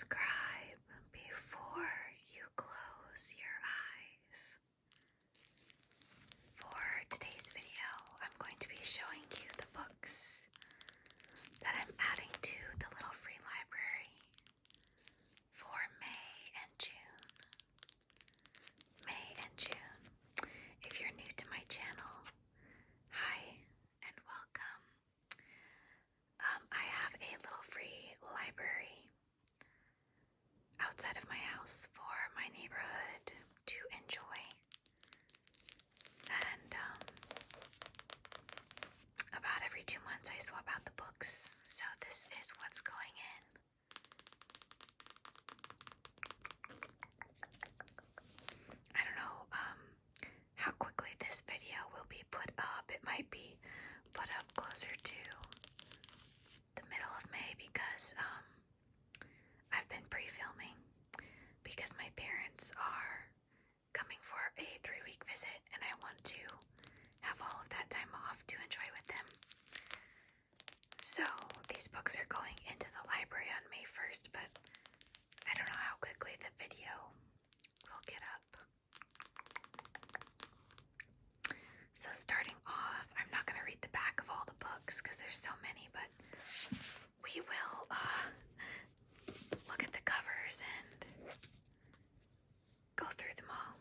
subscribe before you close your eyes. For today's video, I'm going to be showing you the books that I'm adding to the little free library for May and June. May and June. If you're new to my channel, hi and welcome. I have a little free library outside of my house for my neighborhood to enjoy. And about every 2 months I swap out the books, so this is what's going in. I don't know how quickly this video will be put up. It might be put up closer to the middle of May because I've been pre-filming because my parents are coming for a 3-week visit and I want to have all of that time off to enjoy with them. So these books are going into the library on May 1st, but I don't know how quickly the video will get up. So starting off, I'm not going to read the back of all the books because there's so many, but we will look at the covers and go through them all.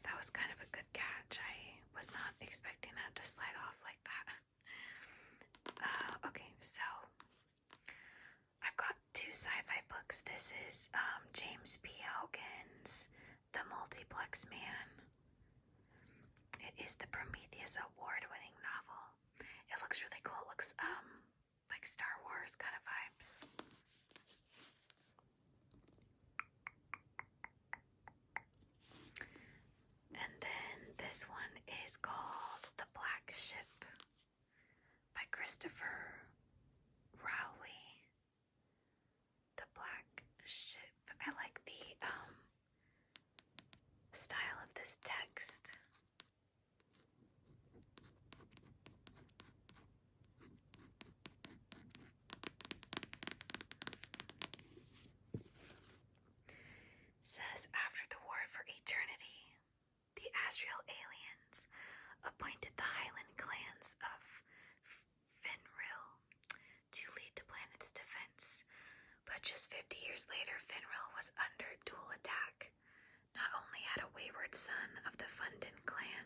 That was kind of a good catch. I was not expecting that to slide off like that. Okay, so I've got 2 sci-fi books. This is James P. Hogan's The Multiplex Man. It is the Prometheus Award-winning novel. It looks really cool. It looks like Star Wars kind of vibes. And then this one is called The Black Ship by Christopher Rowley. The Black Ship. I like the style of this text. Says, after the War for Eternity, the Asriel aliens appointed the Highland clans of Finril to lead the planet's defense. But just 50 years later, Finril was under dual attack. Not only had a wayward son of the Fundin clan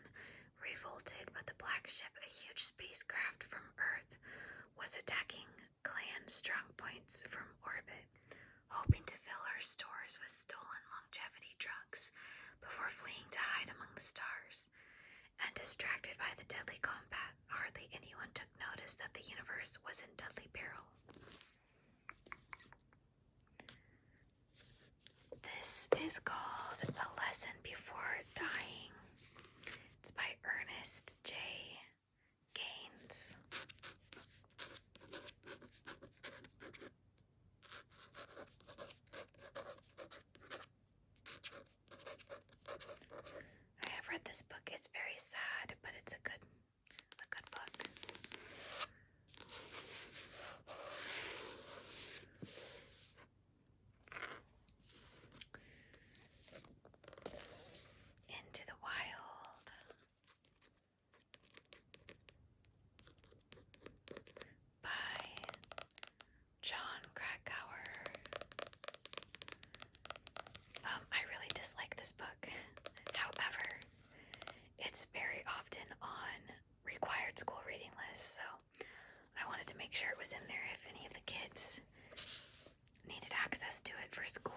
revolted, but the Black Ship, a huge spacecraft from Earth, was attacking clan strongpoints from orbit, hoping to fill her stores with stolen longevity drugs before fleeing to hide among the stars. And distracted by the deadly combat, hardly anyone took notice that the universe was in deadly peril. This is called A Lesson Before Dying. It's by Ernest J. Gaines. I have read this book. It's very sad, but it's a good book. Into the Wild by John Krakauer. I really dislike this book. However, it's very often on required school reading lists, so I wanted to make sure it was in there if any of the kids needed access to it for school.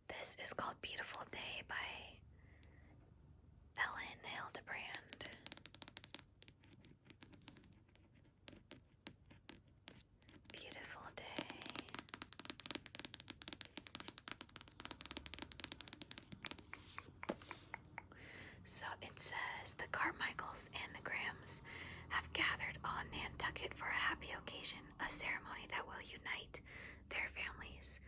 This is called Beautiful Day by Ellen Hildebrand. Beautiful Day. So it says, the Carmichaels and the Grahams have gathered on Nantucket for a happy occasion, a ceremony that will unite their families.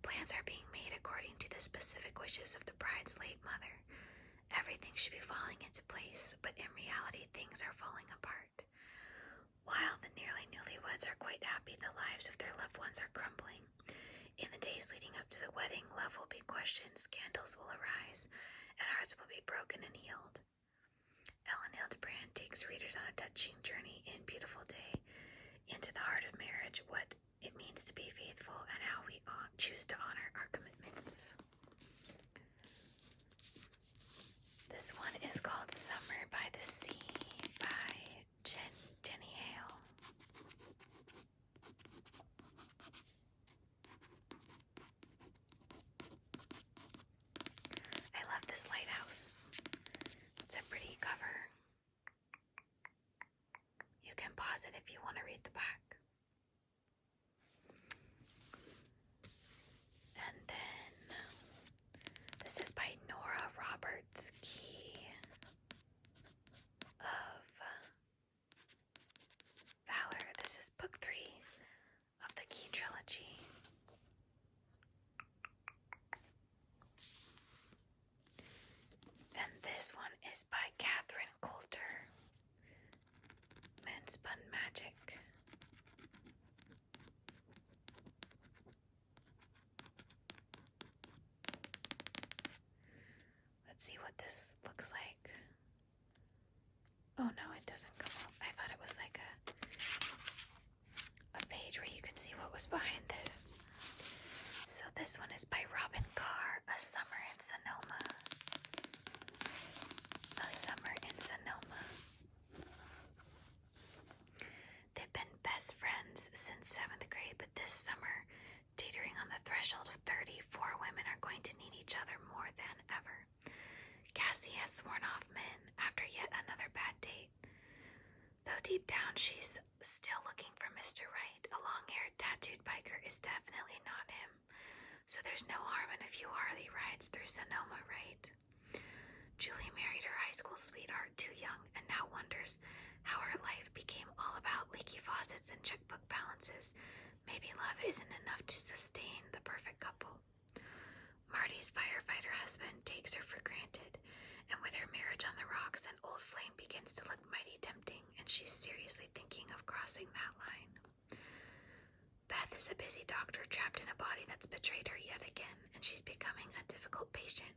Plans are being made according to the specific wishes of the bride's late mother. Everything should be falling into place, but in reality things are falling apart. While the nearly newlyweds are quite happy, the lives of their loved ones are crumbling. In the days leading up to the wedding, love will be questioned, scandals will arise, and hearts will be broken and healed. Ellen Hildebrand takes readers on a touching journey in Beautiful Day into the heart of marriage, what it means to be faithful, and how we choose to honor our commitments. This one is called Summer by the Sea by Jenny Hale. I love this lighthouse. It's a pretty cover. You can pause it if you want to read the back. And then this is by Nora Roberts, Key of Valor. This is book 3 of the Key trilogy. And this one is by Catherine Coulter, Moonspun Magic. Let's see what this looks like. Oh no, it doesn't come up. I thought it was like a page where you could see what was behind this. So this one is by Robin Carr, A Summer in Sonoma. A Summer in Sonoma. They've been best friends since 7th grade, but this summer, teetering on the threshold of 30, 4 women are going to need each other more than ever. Cassie has sworn off men after yet another bad date. Though deep down she's still looking for Mr. Right, a long-haired, tattooed biker is definitely not him. So there's no harm in a few Harley rides through Sonoma, right? Julie married her high school sweetheart too young and now wonders how her life became all about leaky faucets and checkbook balances. Maybe love isn't enough to sustain the perfect couple. Marty's firefighter husband takes her for granted, and with her marriage on the rocks, an old flame begins to look mighty tempting, and she's seriously thinking of crossing that line. Beth is a busy doctor trapped in a body that's betrayed her yet again, and she's becoming a difficult patient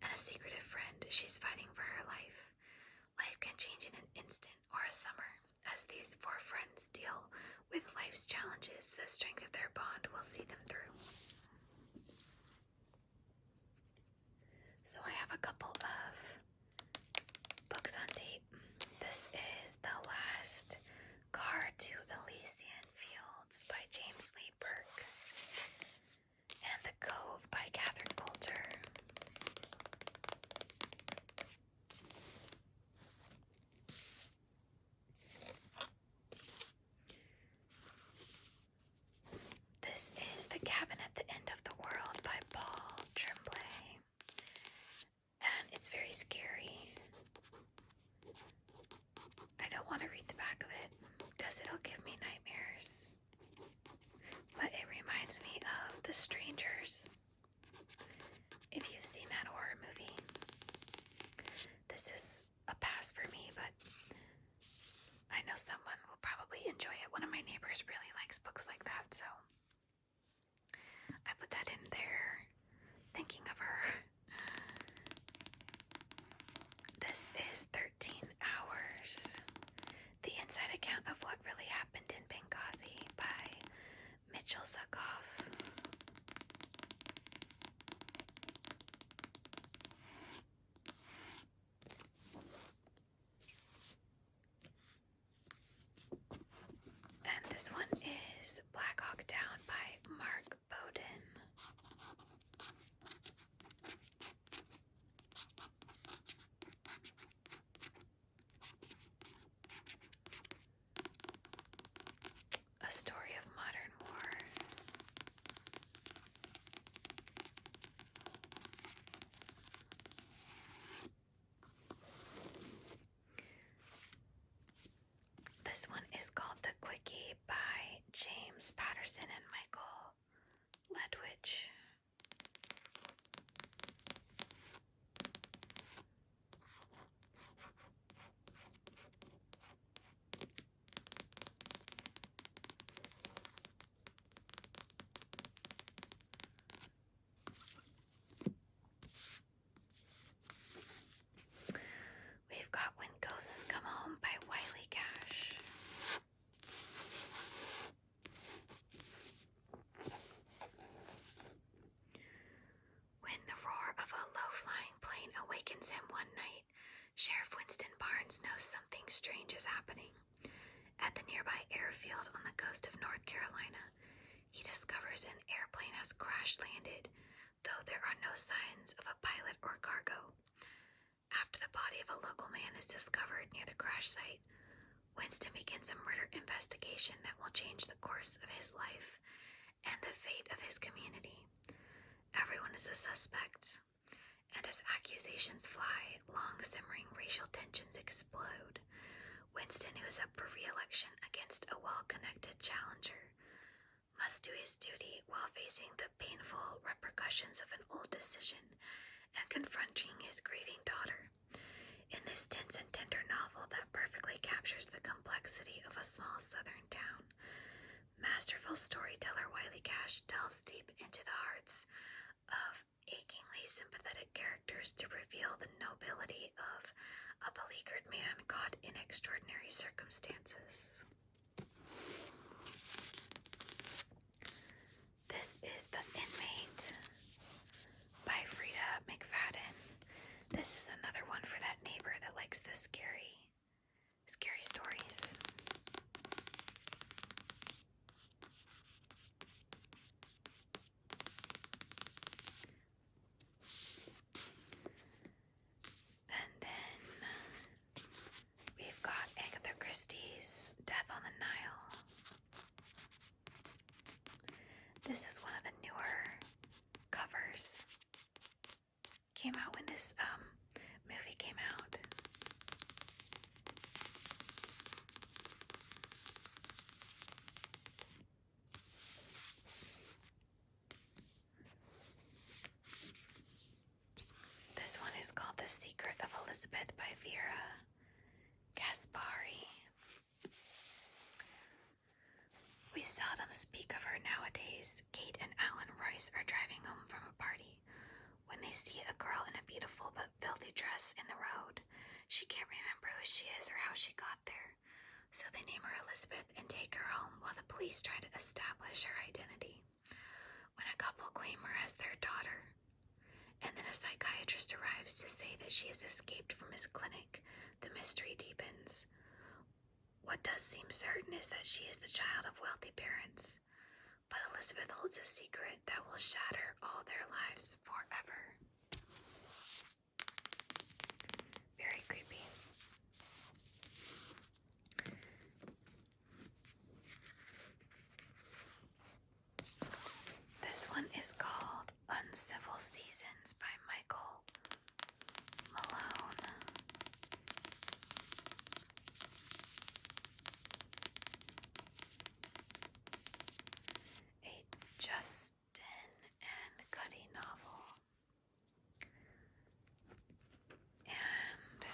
and a secretive friend. She's fighting for her life. Life can change in an instant or a summer. As these 4 friends deal with life's challenges, the strength of their bond will see them through. So I have a couple of books on tape. This is The Last Car to Elysian Fields by James Lee Burke, and The Cove by Catherine Coulter. This is The Cabin at the End of the World by Paul Tremblay, and it's very scary. I don't want to read the back of it because it'll give me nightmares, but it reminds me of The Strangers. If you've seen that horror movie, this is a pass for me, but I know someone will probably enjoy it. One of my neighbors really likes books like that, so I put that in there thinking of her. This is 13 Hours, the inside account of what really happened in Benghazi by Mitchell Zuckoff. And this one is Black Hawk Down by Mark Bowden. A Story of Modern War. This one is called The Quickie by James Patterson and Michael Ledwidge. Sheriff Winston Barnes knows something strange is happening. At the nearby airfield on the coast of North Carolina, he discovers an airplane has crash-landed, though there are no signs of a pilot or cargo. After the body of a local man is discovered near the crash site, Winston begins a murder investigation that will change the course of his life and the fate of his community. Everyone is a suspect, and as accusations fly, long-simmering racial tensions explode. Winston, who is up for re-election against a well-connected challenger, must do his duty while facing the painful repercussions of an old decision and confronting his grieving daughter. In this tense and tender novel that perfectly captures the complexity of a small southern town, masterful storyteller Wiley Cash delves deep into the hearts of achingly sympathetic characters to reveal the nobility of a beleaguered man caught in extraordinary circumstances. This is The Inmate by Frida McFadden. This is another one for that neighbor that likes the scary stories. And then we've got Agatha Christie's Death on the Nile. This is one of the newer covers. Came out when this movie came out. This one is called The Secret of Elizabeth by Vera Gaspari. We seldom speak of her nowadays. Kate and Alan Royce are driving home from a party when they see a girl in a beautiful but filthy dress in the road. She can't remember who she is or how she got there, so they name her Elizabeth and take her home while the police try to establish her identity. When a couple claim her as their daughter, and then a psychiatrist arrives to say that she has escaped from his clinic, the mystery deepens. What does seem certain is that she is the child of wealthy parents, but Elizabeth holds a secret that will shatter all their lives forever. Very creepy. This one is called Uncivil Seasons by Michael Malone. Justin and Cuddy novel. And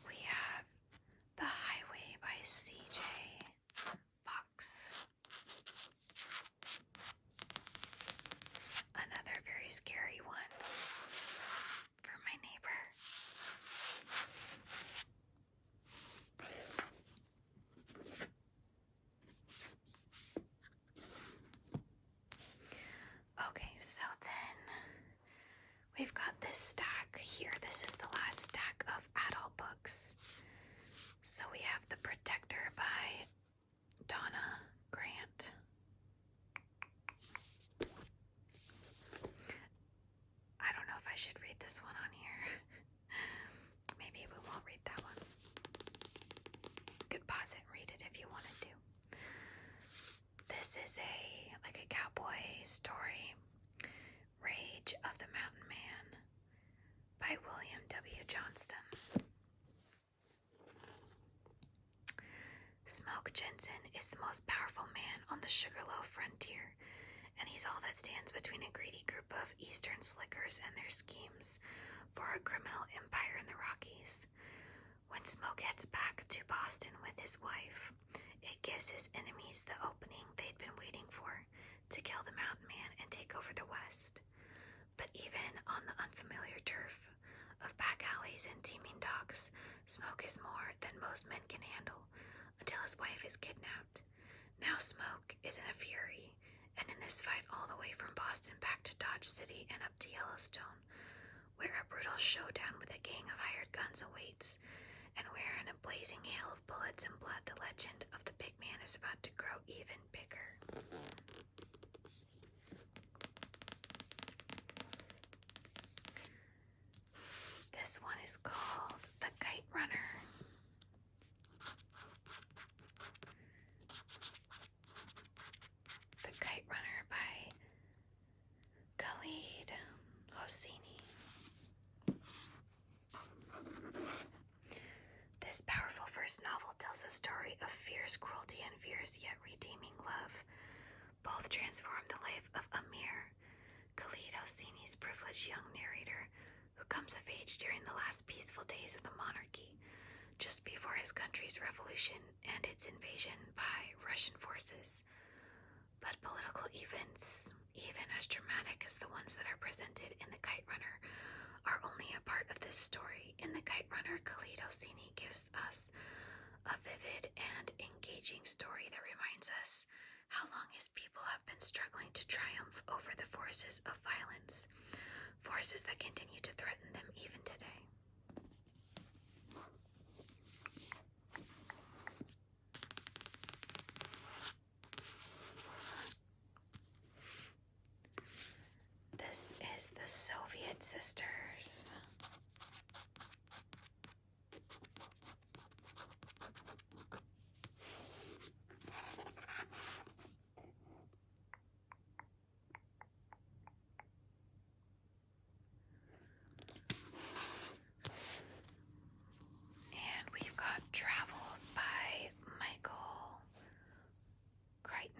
we have The Highway by C.J. Fox. Another very scary one for my neighbor. Okay, so then we've got this stack here. This is the last stack of adult books. So we have The Protector by Donna Grant. I don't know if I should read this one on here. Maybe we won't read that one. You could pause it and read it if you wanted to. This is a cowboy story, Rage of the Mountain Man by William W. Johnston. Smoke Jensen is the most powerful man on the Sugarloaf frontier, and he's all that stands between a greedy group of eastern slickers and their schemes for a criminal empire in the Rockies. When Smoke heads back to Boston with his wife, it gives his enemies the opening they'd been waiting for to kill the Mountain Man and take over the West. But even on the unfamiliar turf of back alleys and teeming docks, Smoke is more than most men can handle until his wife is kidnapped. Now Smoke is in a fury, and in this fight all the way from Boston back to Dodge City and up to Yellowstone, where a brutal showdown with a gang blazing hail of bullets and blood, the legend of the big man is about to grow even bigger. This one is called The Kiterunner. The Kiterunner by Khalid Hosseini. This powerful first novel tells a story of fierce cruelty and fierce yet redeeming love. Both transform the life of Amir, Khalid Hosseini's privileged young narrator who comes of age during the last peaceful days of the monarchy, just before his country's revolution and its invasion by Russian forces. But political events, even as dramatic as the ones that are presented in The Kiterunner, are only a part of this story. In The Kiterunner, Khalid Hosseini gives us a vivid and engaging story that reminds us how long his people have been struggling to triumph over the forces of violence, forces that continue to threaten them even today. This is The Soviet Sisters. And we've got Travels by Michael Crichton.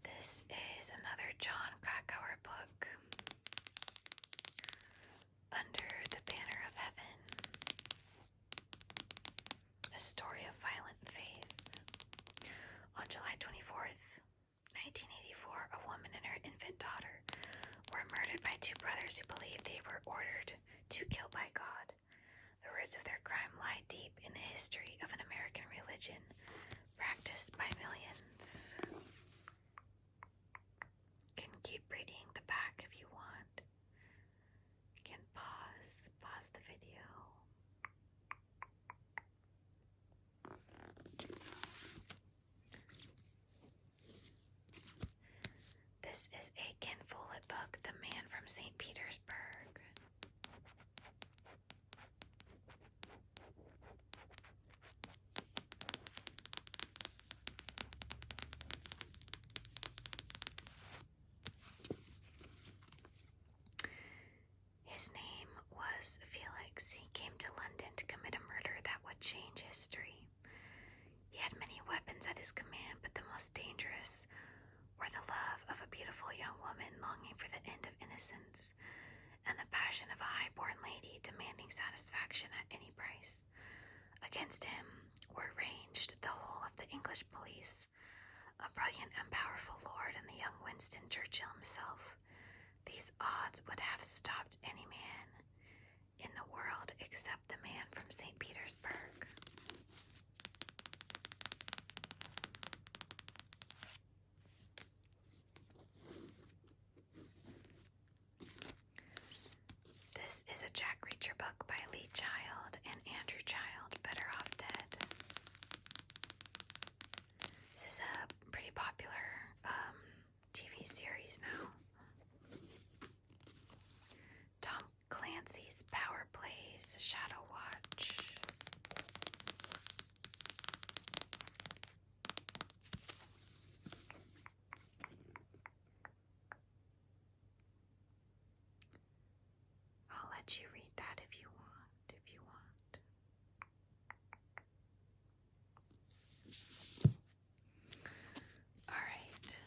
This is another John Krakauer book, Under the Banner of Heaven, a story of violent faith. On July 24th, 1984, a woman and her infant daughter were murdered by two brothers who believed they were ordered to kill by God. The roots of their crime lie deep in the history of an American religion practiced by millions. You can keep reading the back if you want. You can pause the video. This is a Ken Follett book, The Man from St. Petersburg. His name was Felix. He came to London to commit a murder that would change history. He had many weapons at his command, but the most dangerous were the love of a beautiful young woman longing for the end of innocence, and the passion of a high-born lady demanding satisfaction at any price. Against him were ranged the whole of the English police, a brilliant and powerful lord, and the young Winston Churchill himself. These odds would have stopped any man in the world except the man from St. Petersburg. This is a Jack Reacher book by Lee Child and Andrew Child, Better Off Dead. This is a pretty popular TV series now. Tom Clancy's Power Plays Shadow Watch. I'll let you read that if you want. All right.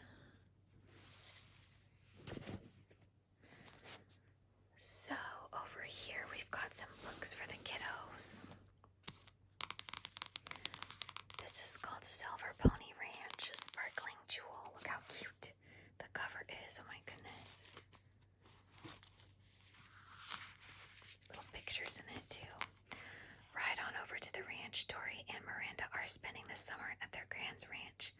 So over here we've got some books for the kiddos. This is called Silver Pony Ranch, a sparkling jewel. Look how cute the cover is. Oh my goodness. Little pictures in it too. to the ranch. Tori and Miranda are spending the summer at their Grand's ranch.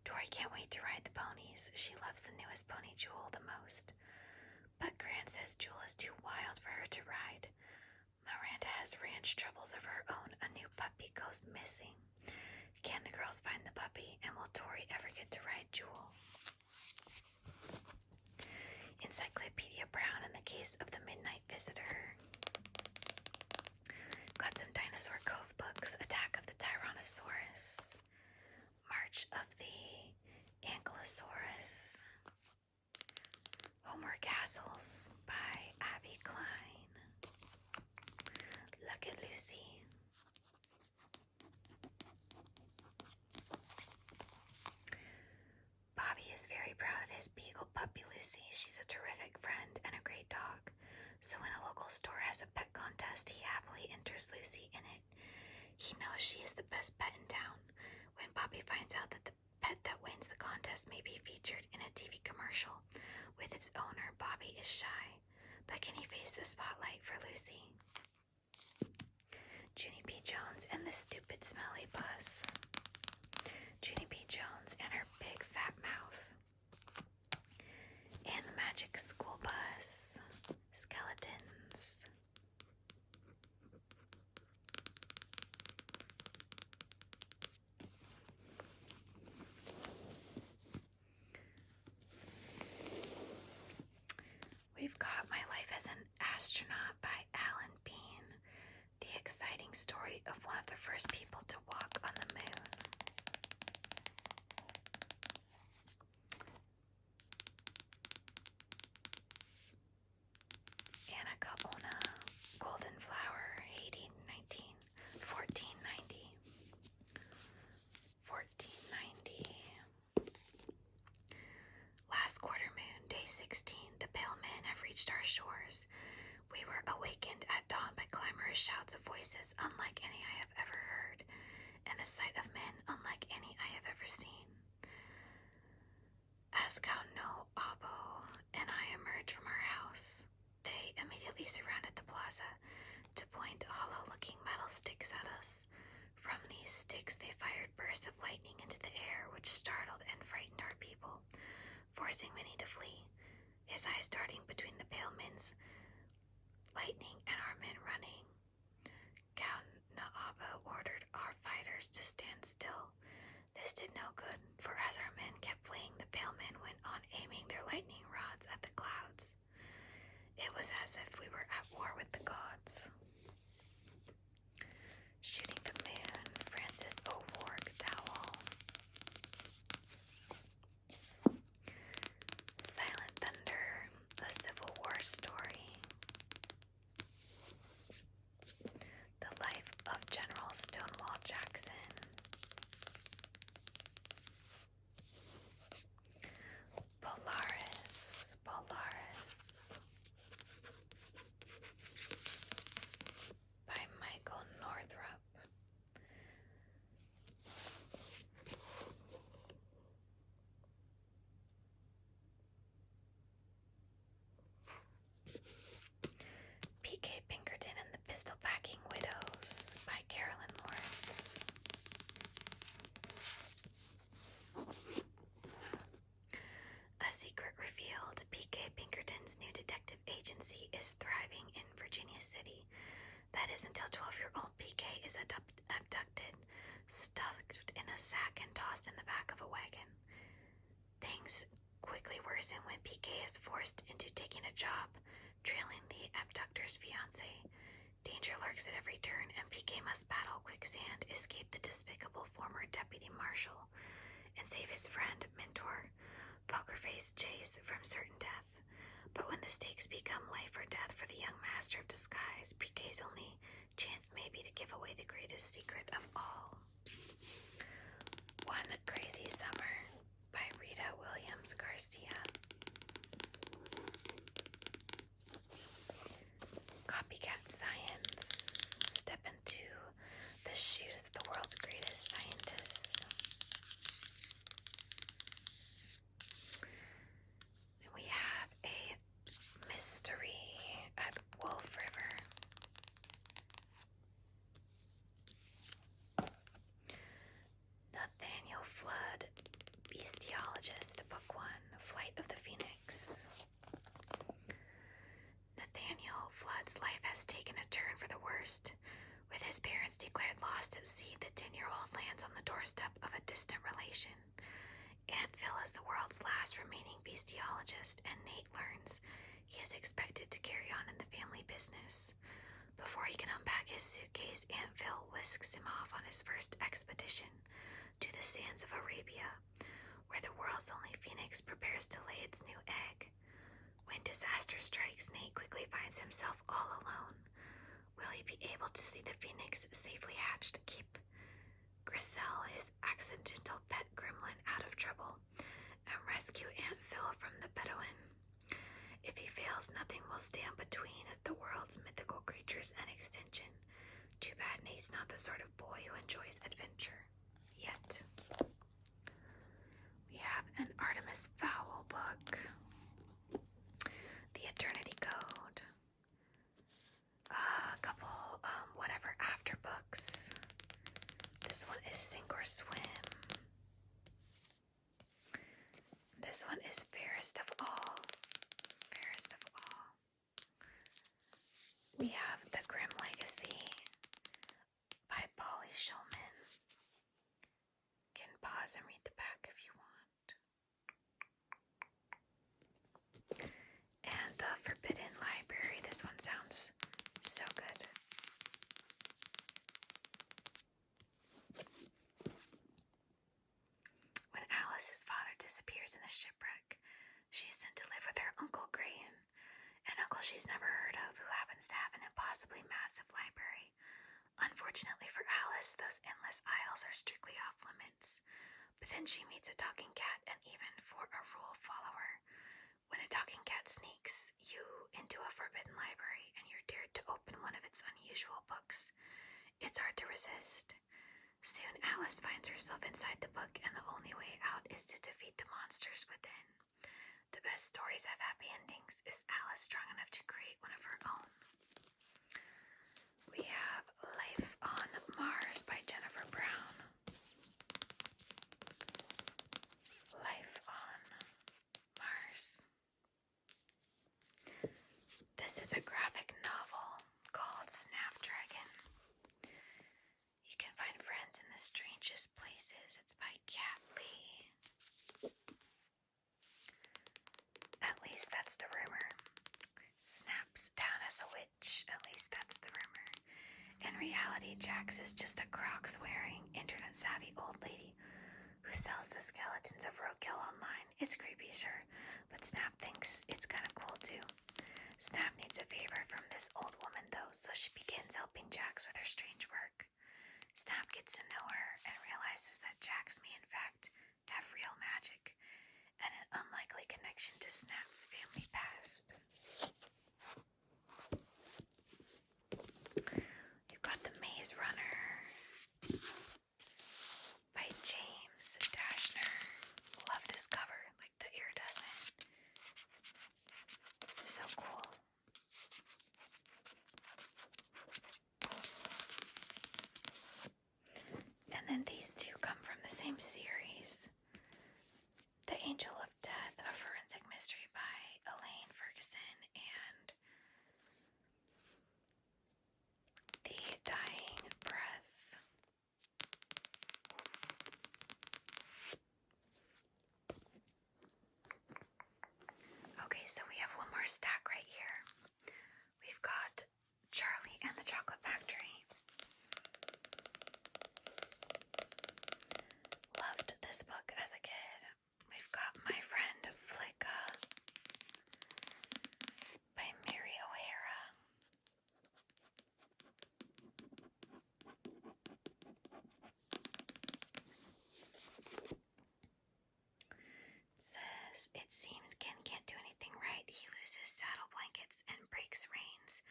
Tori can't wait to ride the ponies. She loves the newest pony, Jewel, the most. But Gran says Jewel is too wild for her to ride. Miranda has ranch troubles of her own. A new puppy goes missing. Can the girls find the puppy, and will Tori ever get to ride Jewel? Encyclopedia Brown in the Case of the Midnight Visitor. Got some Dinosaur Cove books. Attack of the Tyrannosaurus. March of the Ankylosaurus. Homer Castles by Abby Klein. Look at Lucy. Bobby is very proud of his beagle puppy Lucy. She's a terrific friend and a great dog. So when a local store has a pet contest, he happily enters Lucy in it. He knows she is the best pet in town. When Bobby finds out that the pet that wins the contest may be featured in a TV commercial with its owner, Bobby is shy. But can he face the spotlight for Lucy? Junie B. Jones and the Stupid Smelly Bus. Junie B. Jones and her big fat mouth. And the Magic School Bus. Skeletons. We've got My Life as an Astronaut by Alan Bean. The exciting story of one of the first people to walk on the moon. Anna Kaona, Golden Flower, Haiti, 1490. 1490. Last quarter moon, day 16, the pale men have reached our shores. We were awakened at dawn by clamorous shouts of voices unlike any I have ever heard, and the sight of men unlike any I have ever seen. As Kauno, Abo, and I emerged from our house, they immediately surrounded the plaza to point hollow-looking metal sticks at us. From these sticks they fired bursts of lightning into the air, which startled and frightened our people, forcing many to flee, his eyes darting between the pale men's lightning and our men running. Count Naaba ordered our fighters to stand still. This did no good, for as our men kept fleeing, the pale men went on aiming their lightning rods at the clouds. It was as if we were at war with the gods. Shooting the Moon, Francis O'Rourke Dowell. Silent Thunder, a Civil War story. The Life of General Stonewall Jackson. Polaris, Polaris. By Michael Northrup. P.K. Pinkerton and the Pistol-Packing Widows by Carolyn Lawrence. A secret revealed. P.K. Pinkerton's new detective agency is thriving in Virginia City. That is until 12-year-old P.K. is abducted, stuffed in a sack, and tossed in the back of a wagon. Things quickly worsen when P.K. is forced into taking a job trailing the abductor's fiancé. Danger lurks at every turn, and P.K. must battle quicksand, escape the despicable former deputy marshal, and save his friend, mentor, Poker-Face Jace from certain death. But when the stakes become life or death for the young master of disguise, P.K.'s only chance may be to give away the greatest secret of all. One Crazy Summer by Rita Williams Garcia. Copycat Science. Step into the shoes of the world's greatest scientists. Then we have a mystery at Wolf River. God's life has taken a turn for the worst. With his parents declared lost at sea, the 10-year-old lands on the doorstep of a distant relation. Aunt Phil is the world's last remaining bestiologist, and Nate learns he is expected to carry on in the family business. Before he can unpack his suitcase, Aunt Phil whisks him off on his first expedition to the sands of Arabia, where the world's only phoenix prepares to lay its new egg. When disaster strikes, Nate quickly finds himself all alone. Will he be able to see the phoenix safely hatched, keep Griselle, his accidental pet gremlin, out of trouble, and rescue Aunt Phil from the Bedouin? If he fails, nothing will stand between the world's mythical creatures and extinction. Too bad Nate's not the sort of boy who enjoys adventure. Yet. We have an Artemis Fowl book. The Eternity Code. A couple, whatever after books. This one is Sink or Swim. This one is Fairest of All. Fairest of All. We have The Grim Legacy by Polly Shulman. You can pause and read the back if you want. And The Forbidden Library. This one sounds so good. When Alice's father disappears in a shipwreck, she is sent to live with her Uncle Graham, an uncle she's never heard of who happens to have an impossibly massive library. Unfortunately for Alice, those endless aisles are strictly off limits. But then she meets a talking cat, and even for a rule follower, when a talking cat sneaks you into a forbidden library and you're dared to open one of its unusual books, it's hard to resist. Soon Alice finds herself inside the book, and the only way out is to defeat the monsters within. The best stories have happy endings. Is Alice strong enough to create one of her own? We have Life on Mars by Jennifer Brown. Life on Mars. This is a graphic novel called Snapdragon. You can find friends in the strangest places. It's by Kat Lee. At least that's the rumor. Snaps down as a witch. At least that's the rumor. In reality, Jax is just a Crocs-wearing, internet-savvy old lady who sells the skeletons of roadkill online. It's creepy, sure, but Snap thinks it's kind of cool too. Snap needs a favor from this old woman though, so she begins helping Jax with her strange work. Snap gets to know her and realizes that Jax may in fact have real magic and an unlikely connection to Snap's family past. You've got The Maze Runner by James Dashner. Love this cover, like the iridescent. So cool. And then these two come from the same series. The Angel of Death, a forensic mystery by Elaine Ferguson, and The Dying Breath. Okay, so we have one more stack right here. We've got Charlie and the Chocolate Factory. Loved this book as a kid. We've got My Friend Flicka by Mary O'Hara. It says, it seems Ken can't do anything right. He loses saddle blankets and breaks reins.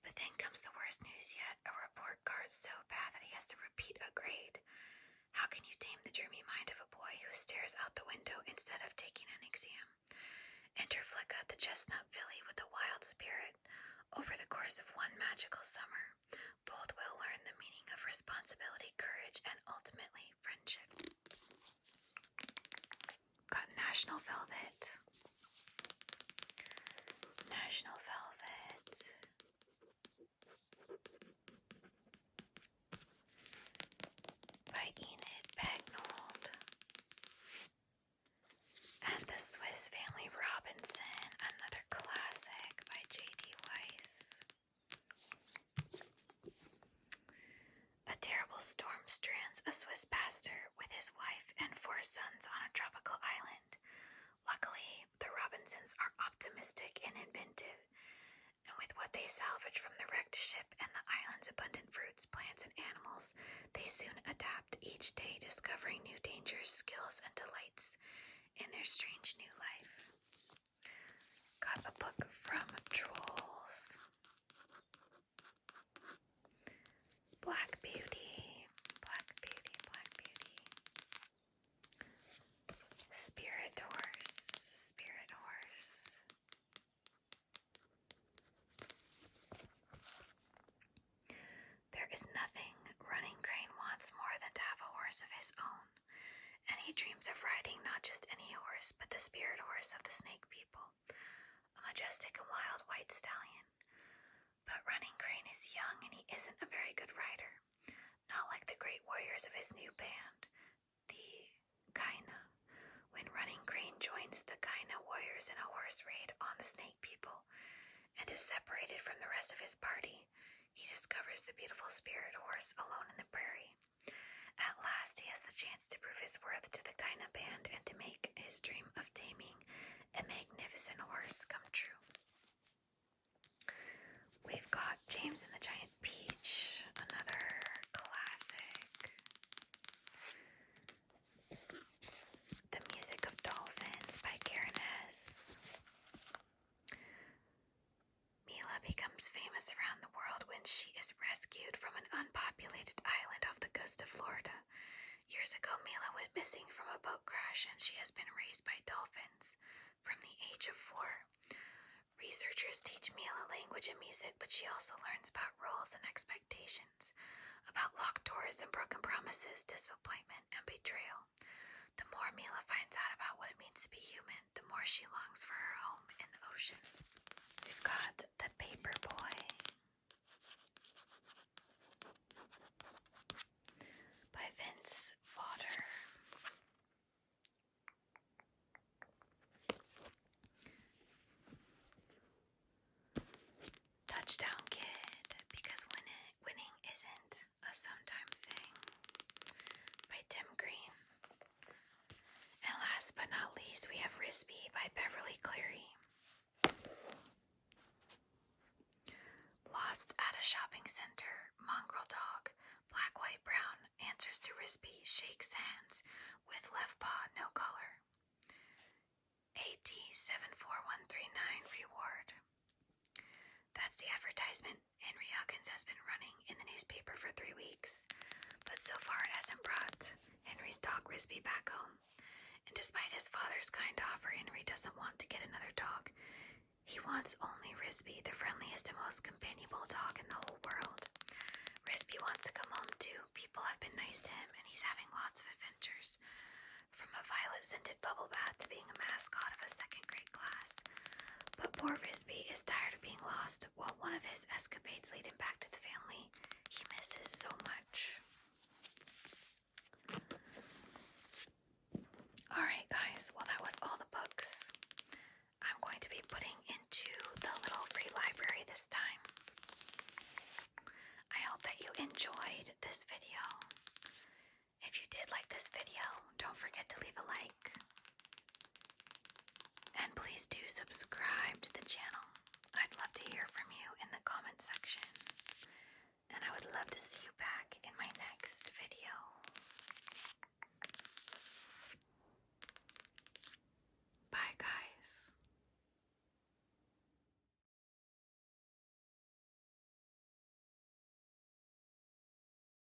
But then comes the worst news yet. A report card's so bad that he has to repeat a grade. How can you tame the dreamy mind of a boy who stares out the window instead of taking an exam? Enter Flicka, the chestnut filly with a wild spirit. Over the course of one magical summer, both will learn the meaning of responsibility, courage, and ultimately friendship. Got National Velvet. National Velvet. strands a Swiss pastor with his wife and 4 sons on a tropical island. Luckily, the Robinsons are optimistic and inventive, and with what they salvage from the wrecked ship and the island's abundant fruits, plants, and animals, they soon adapt, each day discovering new dangers, skills, and delights in their strange new life. Got a book from Trolls. Black Beauty, Black Beauty, Black Beauty. Spirit Horse, Spirit Horse. There is nothing Running Crane wants more than to have a horse of his own, and he dreams of riding not just any horse, but the spirit horse of the Snake People, a majestic and wild white stallion. But Running Crane is young and he isn't a very good rider, not like the great warriors of his new band, the Kaina. When Running Crane joins the Kaina warriors in a horse raid on the Snake People and is separated from the rest of his party, he discovers the beautiful spirit horse alone in the prairie. At last he has the chance to prove his worth to the Kaina band and to make his dream of taming a magnificent horse come true. We've got James and the Giant Peach, another classic. The Music of Dolphins by Karen S. Mila becomes famous around the world when she is rescued from an unpopulated island off the coast of Florida. Years ago, Mila went missing from a boat crash and she has been raised by dolphins from the age of 4. Researchers teach Mila language and music, but she also learns about roles and expectations, about locked doors and broken promises, disappointment and betrayal. The more Mila finds out about what it means to be human, the more she longs for her home in the ocean. We've got The Paper Boy by Vince Vaughter. Touchdown Kid, because winning isn't a sometime thing, by Tim Green. And last but not least, we have Risby by Beverly Cleary. Lost at a shopping center, mongrel dog, black, white, brown, answers to Risby, shakes hands with left paw, no collar. AT 74139 reward. That's the advertisement Henry Huggins has been running in the newspaper for 3 weeks, but so far it hasn't brought Henry's dog Risby back home. And despite his father's kind offer, Henry doesn't want to get another dog. He wants only Risby, the friendliest and most companionable dog in the whole world. Risby wants to come home too. People have been nice to him and he's having lots of adventures. From a violet-scented bubble bath to being a mascot of a second-grade class. But poor Risby is tired of being lost. While one of his escapades lead him back to the family he misses so much. Alright guys, well that was all the books I'm going to be putting into the little free library this time. I hope that you enjoyed this video. If you did like this video, don't forget to leave a like. And please do subscribe to the channel. I'd love to hear from you in the comment section.